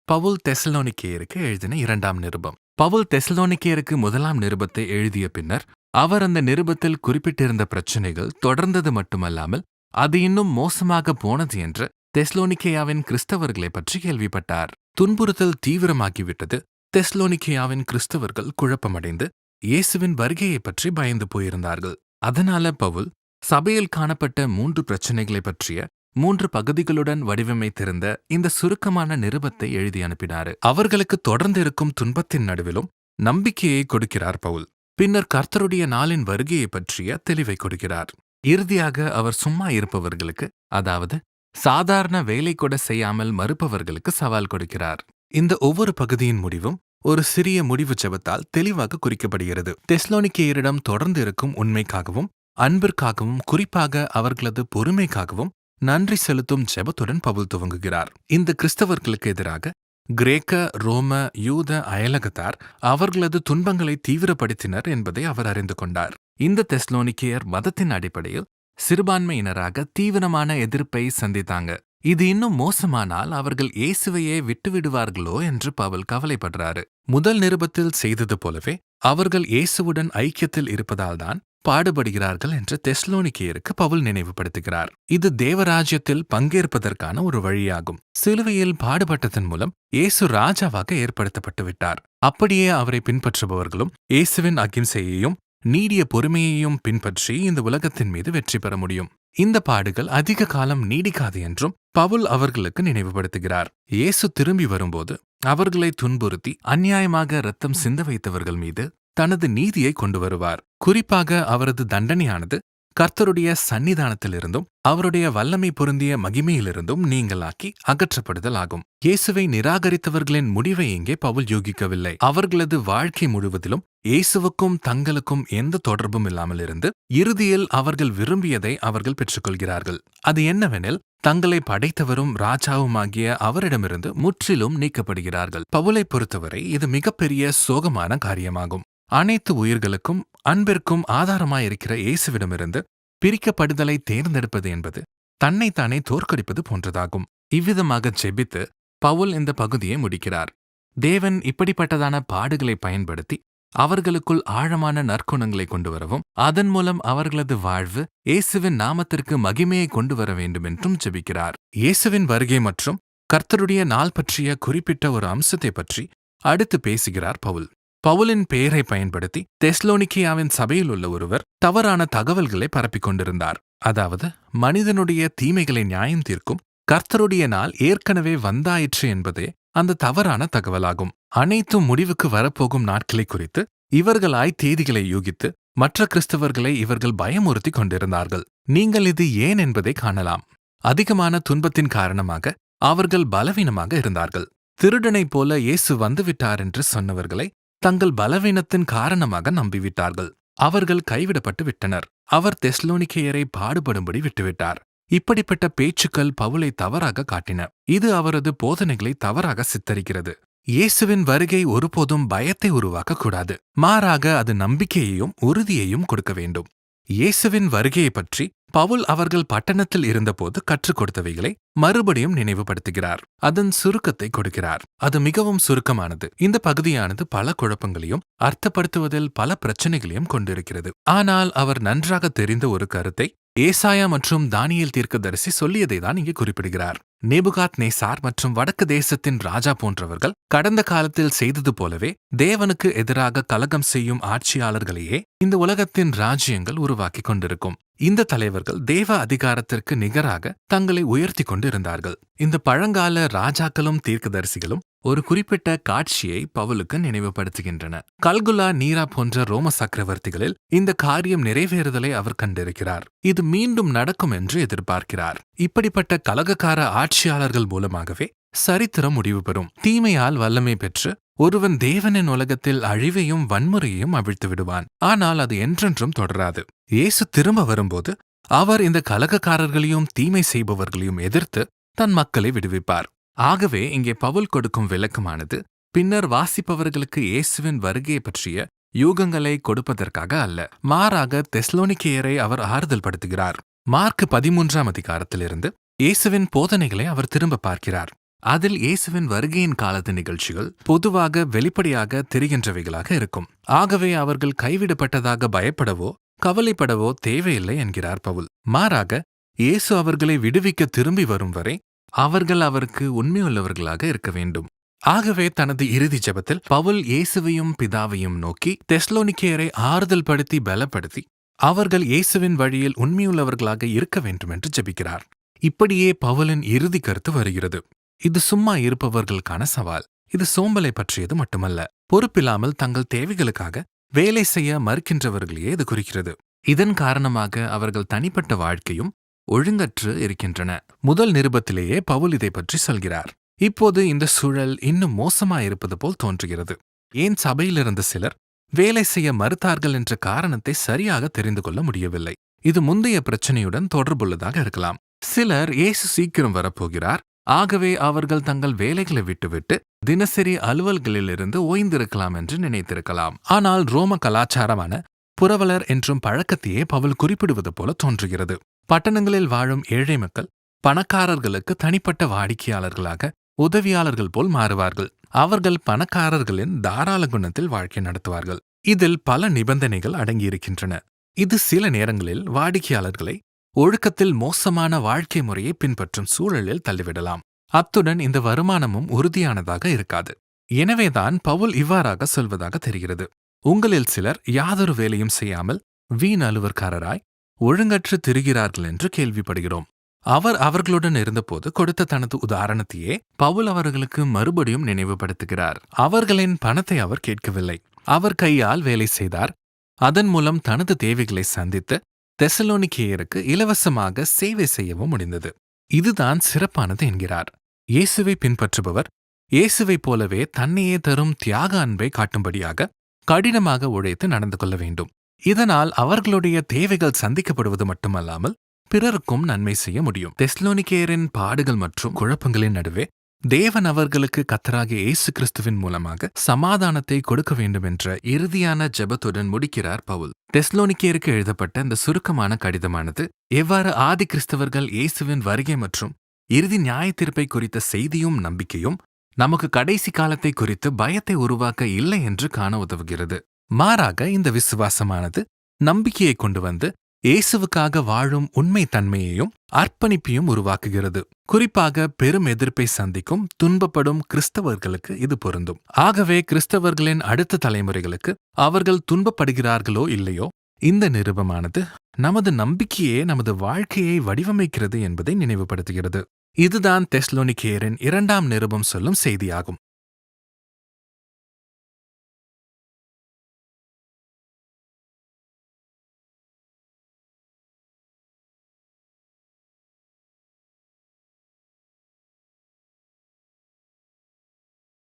பவுல் தெசலோனிக்கேயருக்கு எழுதின 2ஆம் நிருபம். பவுல் தெசலோனிக்கேயருக்கு 1ஆம் நிருபத்தை எழுதிய பின்னர் அவர் அந்த நிருபத்தில் குறிப்பிட்டிருந்த பிரச்சினைகள் தொடர்ந்தது மட்டுமல்லாமல் அது இன்னும் மோசமாக போனது என்று தெஸ்லோனிக்கேயாவின் கிறிஸ்தவர்களைப் பற்றி கேள்விப்பட்டார். துன்புறுத்தல் தீவிரமாகிவிட்டது. தெஸ்லோனிக்கேயாவின் கிறிஸ்தவர்கள் குழப்பமடைந்து இயேசுவின் வருகையைப் பற்றி பயந்து போயிருந்தார்கள். அதனால பவுல் சபையில் காணப்பட்ட 3 பிரச்சினைகளைப் பற்றிய 3 பகுதிகளுடன் வடிவமைத்திருந்த இந்த சுருக்கமான நிருபத்தை எழுதி அனுப்பினார். அவர்களுக்கு தொடர்ந்து இருக்கும் துன்பத்தின் நடுவிலும் நம்பிக்கையை கொடுக்கிறார் பவுல். பின்னர் கர்த்தருடைய நாளின் வருகையை பற்றிய தெளிவை கொடுக்கிறார். இறுதியாக அவர் சும்மா இருப்பவர்களுக்கு, அதாவது சாதாரண வேலை கூட செய்யாமல் மறுப்பவர்களுக்கு சவால் கொடுக்கிறார். இந்த ஒவ்வொரு பகுதியின் முடிவும் ஒரு சிறிய முடிவு ஜெபத்தால் தெளிவாக குறிக்கப்படுகிறது. தெஸ்லோனிக்கேயரிடம் தொடர்ந்து இருக்கும் உண்மைக்காகவும் அன்பிற்காகவும் குறிப்பாக அவர்களது பொறுமைக்காகவும் நன்றி செலுத்தும் ஜெபத்துடன் பவுல் துவங்குகிறார். இந்த கிறிஸ்தவர்களுக்கு எதிராக கிரேக்க, ரோம, யூத அயலகத்தார் அவர்களது துன்பங்களை தீவிரப்படுத்தினர் என்பதை அவர் அறிந்து கொண்டார். இந்த தெஸ்லோனிக்கேயர் மதத்தின் அடிப்படையில் சிறுபான்மையினராக தீவிரமான எதிர்ப்பை சந்தித்தாங்க. இது இன்னும் மோசமானால் அவர்கள் இயேசுவையே விட்டுவிடுவார்களோ என்று பவுல் கவலைப்படுறாரு. முதல் நிருபத்தில் செய்தது போலவே அவர்கள் இயேசுவுடன் ஐக்கியத்தில் இருப்பதால்தான் பாடுபடுகிறார்கள் என்று தெஸ்லோனிக்கேயருக்கு பவுல் நினைவுபடுத்துகிறார். இது தேவராஜ்யத்தில் பங்கேற்பதற்கான ஒரு வழியாகும். சிலுவையில் பாடுபட்டதன் மூலம் இயேசு ராஜாவாக ஏற்படுத்தப்பட்டு விட்டார். அப்படியே அவரை பின்பற்றுபவர்களும் இயேசுவின் அகிம்சையையும் நீடிய பொறுமையையும் பின்பற்றி இந்த உலகத்தின் மீது வெற்றி பெற முடியும். இந்த பாடுகள் அதிக காலம் நீடிக்காது என்றும் பவுல் அவர்களுக்கு நினைவுபடுத்துகிறார். இயேசு திரும்பி வரும்போது அவர்களை துன்புறுத்தி அநியாயமாக இரத்தம் சிந்த வைத்தவர்கள் மீது தனது நீதியை கொண்டு வருவார். குறிப்பாக அவரது தண்டனையானது கர்த்தருடைய சந்நிதானத்திலிருந்தும் அவருடைய வல்லமை பொருந்திய மகிமையிலிருந்தும் நீங்களாக்கி அகற்றப்படுதல் ஆகும். இயேசுவை நிராகரித்தவர்களின் முடிவை இங்கே பவுல் யூகிக்கவில்லை. அவர்களது வாழ்க்கை முழுவதிலும் இயேசுவுக்கும் தங்களுக்கும் எந்த தொடர்பும் இல்லாமல் இருந்து இறுதியில் அவர்கள் விரும்பியதை அவர்கள் பெற்றுக்கொள்கிறார்கள். அது என்னவெனில் தங்களை படைத்தவரும் ராஜாவுமாகிய அவரிடமிருந்து முற்றிலும் நீக்கப்படுகிறார்கள். பவுலை பொறுத்தவரை இது மிகப்பெரிய சோகமான காரியமாகும். அனைத்து உயிர்களுக்கும் அன்பிற்கும் ஆதாரமாயிருக்கிற இயேசுவிடமிருந்து பிரிக்கப்படுதலை தேர்ந்தெடுப்பது என்பது தன்னைத்தானே தோற்கடிப்பது போன்றதாகும். இவ்விதமாக ஜெபித்து பவுல் இந்த பகுதியை முடிக்கிறார். தேவன் இப்படிப்பட்டதான பாடுகளை பயன்படுத்தி அவர்களுக்குள் ஆழமான நற்குணங்களை கொண்டு வரவும் அதன் மூலம் அவர்களது வாழ்வு இயேசுவின் நாமத்திற்கு மகிமையை கொண்டு வர வேண்டும் என்றும் ஜெபிக்கிறார். இயேசுவின் வருகை மற்றும் கர்த்தருடைய நாள் பற்றிய குறிப்பிட்ட ஒரு அம்சத்தை பற்றி அடுத்து பேசுகிறார் பவுல். பவுலின் பெயரை பயன்படுத்தி தெஸ்லோனிக்கேயாவின் சபையில் உள்ள ஒருவர் தவறான தகவல்களை பரப்பிக் கொண்டிருந்தார். அதாவது மனிதனுடைய தீமைகளை நியாயம் தீர்க்கும் கர்த்தருடைய நாள் ஏற்கனவே வந்தாயிற்று என்பதே அந்த தவறான தகவலாகும். அனைத்தும் முடிவுக்கு வரப்போகும் நாட்களை குறித்து இவர்களாய் தேதிகளை யூகித்து மற்ற கிறிஸ்தவர்களை இவர்கள் பயமுறுத்தி கொண்டிருந்தார்கள். நீங்கள் இது ஏன் என்பதை காணலாம். அதிகமான துன்பத்தின் காரணமாக அவர்கள் பலவீனமாக இருந்தார்கள். திருடனைப் போல இயேசு வந்துவிட்டார் என்று சொன்னவர்களை தங்கள் பலவீனத்தின் காரணமாக நம்பிவிட்டார்கள். அவர்கள் கைவிடப்பட்டு விட்டனர். அவர் தெஸ்லோனிக்கேயரை பாடுபடும்படி விட்டுவிட்டார். இப்படிப்பட்ட பேச்சுக்கள் பவுலை தவறாக காட்டின. இது அவரது போதனைகளை தவறாக சித்தரிக்கிறது. இயேசுவின் வருகை ஒருபோதும் பயத்தை உருவாக்கக்கூடாது. மாறாக அது நம்பிக்கையையும் உறுதியையும் கொடுக்க வேண்டும். இயேசுவின் வருகையை பற்றி பவுல் அவர்கள் பட்டணத்தில் இருந்தபோது கற்றுக் கொடுத்தவைகளை மறுபடியும் நினைவுபடுத்துகிறார். அதன் சுருக்கத்தை கொடுக்கிறார். அது மிகவும் சுருக்கமானது. இந்த பகுதியானது பல குழப்பங்களையும் அர்த்தப்படுத்துவதில் பல பிரச்சனைகளையும் கொண்டிருக்கிறது. ஆனால் அவர் நன்றாக தெரிந்த ஒரு கருத்தை ஏசாயா மற்றும் தானியேல் தீர்க்கதரிசி சொல்லியதை தான் இங்கே குறிப்பிடுகிறார். நேபுகாத்நேசார் மற்றும் வடக்கு தேசத்தின் ராஜா போன்றவர்கள் கடந்த காலத்தில் செய்தது போலவே தேவனுக்கு எதிராக கலகம் செய்யும் ஆட்சியாளர்களையே இந்த உலகத்தின் ராஜ்யங்கள் உருவாக்கி கொண்டிருக்கும். இந்த தலைவர்கள் தேவ அதிகாரத்திற்கு நிகராக தங்களை உயர்த்தி கொண்டு இருந்தார்கள். இந்த பழங்கால ராஜாக்களும் தீர்க்கதரிசிகளும் ஒரு குறிப்பிட்ட காட்சியை பவுலுக்கு நினைவுபடுத்துகின்றன. கல்குலா, நீரா போன்ற ரோம சக்கரவர்த்திகளில் இந்த காரியம் நிறைவேறுதலை அவர் கண்டிருக்கிறார். இது மீண்டும் நடக்கும் என்று எதிர்பார்க்கிறார். இப்படிப்பட்ட கலகக்கார ஆட்சியாளர்கள் மூலமாகவே சரித்திரம் முடிவு பெறும். தீமையால் வல்லமை பெற்று ஒருவன் தேவனின் உலகத்தில் அழிவையும் வன்முறையையும் அவிழ்த்து விடுவான். ஆனால் அது என்றென்றும் தொடராது. இயேசு திரும்ப வரும்போது அவர் இந்த கலகக்காரர்களையும் தீமை செய்பவர்களையும் எதிர்த்து தன் மக்களை விடுவிப்பார். ஆகவே இங்கே பவுல் கொடுக்கும் விளக்கமானது பின்னர் வாசிப்பவர்களுக்கு இயேசுவின் வருகையை பற்றிய யூகங்களை கொடுப்பதற்காக அல்ல. மாறாக தெஸ்லோனிக்கேயரை அவர் ஆறுதல் படுத்துகிறார். மார்க் 13ஆம் அதிகாரத்திலிருந்து இயேசுவின் போதனைகளை அவர் திரும்ப பார்க்கிறார். அதில் இயேசுவின் வருகையின் காலத்து நிகழ்ச்சிகள் பொதுவாக வெளிப்படையாக தெரிகின்றவைகளாக இருக்கும். ஆகவே அவர்கள் கைவிடப்பட்டதாக பயப்படவோ கவலைப்படவோ தேவையில்லை என்கிறார் பவுல். மாறாக இயேசு அவர்களை விடுவிக்க திரும்பி வரும் வரை அவர்கள் அவருக்கு உண்மையுள்ளவர்களாக இருக்க வேண்டும். ஆகவே தனது இறுதி ஜெபத்தில் பவுல் இயேசுவையும் பிதாவையும் நோக்கி தெஸ்லோனிக்கேயரை ஆறுதல் படுத்தி பலப்படுத்தி அவர்கள் இயேசுவின் வழியில் உண்மையுள்ளவர்களாக இருக்க வேண்டும் என்று ஜெபிக்கிறார். இப்படியே பவுலின் இறுதி கருத்து வருகிறது. இது சும்மா இருப்பவர்களுக்கான சவால். இது சோம்பலை பற்றியது மட்டுமல்ல, பொறுப்பில்லாமல் தங்கள் தேவைகளுக்காக வேலை செய்ய மறுக்கின்றவர்களையே இது குறிக்கிறது. இதன் காரணமாக அவர்கள் தனிப்பட்ட வாழ்க்கையும் ஒழுங்கற்று இருக்கின்றன. முதல் நிருபத்திலேயே பவுல் இதை பற்றி சொல்கிறார். இப்போது இந்த சூழல் இன்னும் மோசமாயிருப்பது போல் தோன்றுகிறது. ஏன் சபையிலிருந்த சிலர் வேலை செய்ய மறுத்தார்கள் என்ற காரணத்தை சரியாக தெரிந்து கொள்ள முடியவில்லை. இது முந்தைய பிரச்சனையுடன் தொடர்புள்ளதாக இருக்கலாம். சிலர் இயேசு சீக்கிரம் வரப்போகிறார், ஆகவே அவர்கள் தங்கள் வேலைகளை விட்டுவிட்டு தினசரி அலுவல்களிலிருந்து ஓய்ந்திருக்கலாம் என்று நினைத்திருக்கலாம். ஆனால் ரோம கலாச்சாரமான புரவலர் என்றும் பழக்கத்தையே பவுல் குறிப்பிடுவது போல தோன்றுகிறது. பட்டணங்களில் வாழும் ஏழை மக்கள் பணக்காரர்களுக்கு தனிப்பட்ட வாடிக்கையாளர்களாக உதவியாளர்கள் போல் மாறுவார்கள். அவர்கள் பணக்காரர்களின் தாராள குணத்தில் வாழ்க்கை நடத்துவார்கள். இதில் பல நிபந்தனைகள் அடங்கியிருக்கின்றன. இது சில நேரங்களில் வாடிக்கையாளர்களை ஒழுக்கத்தில் மோசமான வாழ்க்கை முறையை பின்பற்றும் சூழலில் தள்ளிவிடலாம். அத்துடன் இந்த வருமானமும் உறுதியானதாக இருக்காது. எனவேதான் பவுல் இவ்வாறாக சொல்வதாக தெரிகிறது. உங்களில் சிலர் யாதொரு வேலையும் செய்யாமல் வீண் அலுவற்காரராய் ஒழுங்கற்று திரிகிறார்கள் என்று கேள்விப்படுகிறோம். அவர் அவர்களுடன் இருந்தபோது கொடுத்த தனது உதாரணத்தையே பவுல் அவர்களுக்கு மறுபடியும் நினைவுபடுத்துகிறார். அவர்களின் பணத்தை அவர் கேட்கவில்லை. அவர் கையால் வேலை செய்தார். அதன் மூலம் தனது தேவைகளை சந்தித்து தெசலோனிக்கேயருக்கு இலவசமாக சேவை செய்யவும் முடிந்தது. இதுதான் சிறப்பானது என்கிறார். இயேசுவை பின்பற்றுபவர் இயேசுவைப் போலவே தன்னையே தரும் தியாக அன்பை காட்டும்படியாக கடினமாக உழைத்து நடந்து கொள்ள வேண்டும். இதனால் அவர்களுடைய தேவைகள் சந்திக்கப்படுவது மட்டுமல்லாமல் பிறருக்கும் நன்மை செய்ய முடியும். தெஸ்லோனிக்கேயரின் பாடுகள் மற்றும் குழப்பங்களின் நடுவே தேவன் அவர்களுக்கு கர்த்தராகிய இயேசு கிறிஸ்துவின் மூலமாக சமாதானத்தை கொடுக்க வேண்டும் என்ற இறுதியான ஜெபத்துடன் முடிக்கிறார் பவுல். தெஸ்லோனிக்கேயருக்கு எழுதப்பட்ட இந்த சுருக்கமான கடிதமானது எவ்வாறு ஆதி கிறிஸ்தவர்கள் இயேசுவின் வருகை மற்றும் இறுதி நியாய தீர்ப்பை குறித்த செய்தியும் நம்பிக்கையும் நமக்கு கடைசி காலத்தை குறித்து பயத்தை உருவாக்க இல்லை என்று காண உதவுகிறது. மாறாக இந்த விசுவாசமானது நம்பிக்கையை கொண்டு வந்து இயேசுவுக்காக வாழும் உண்மை தன்மையையும் அர்ப்பணிப்பையும் உருவாக்குகிறது. குறிப்பாக பெரும் எதிர்ப்பை சந்திக்கும் துன்பப்படும் கிறிஸ்தவர்களுக்கு இது பொருந்தும். ஆகவே கிறிஸ்தவர்களின் அடுத்த தலைமுறைகளுக்கு அவர்கள் துன்பப்படுகிறார்களோ இல்லையோ, இந்த நிருபமானது நமது நம்பிக்கையே நமது வாழ்க்கையை வடிவமைக்கிறது என்பதை நினைவுபடுத்துகிறது. இதுதான் தெஸ்லோனிக்கேயரின் 2ஆம் நிருபம் சொல்லும் செய்தியாகும்.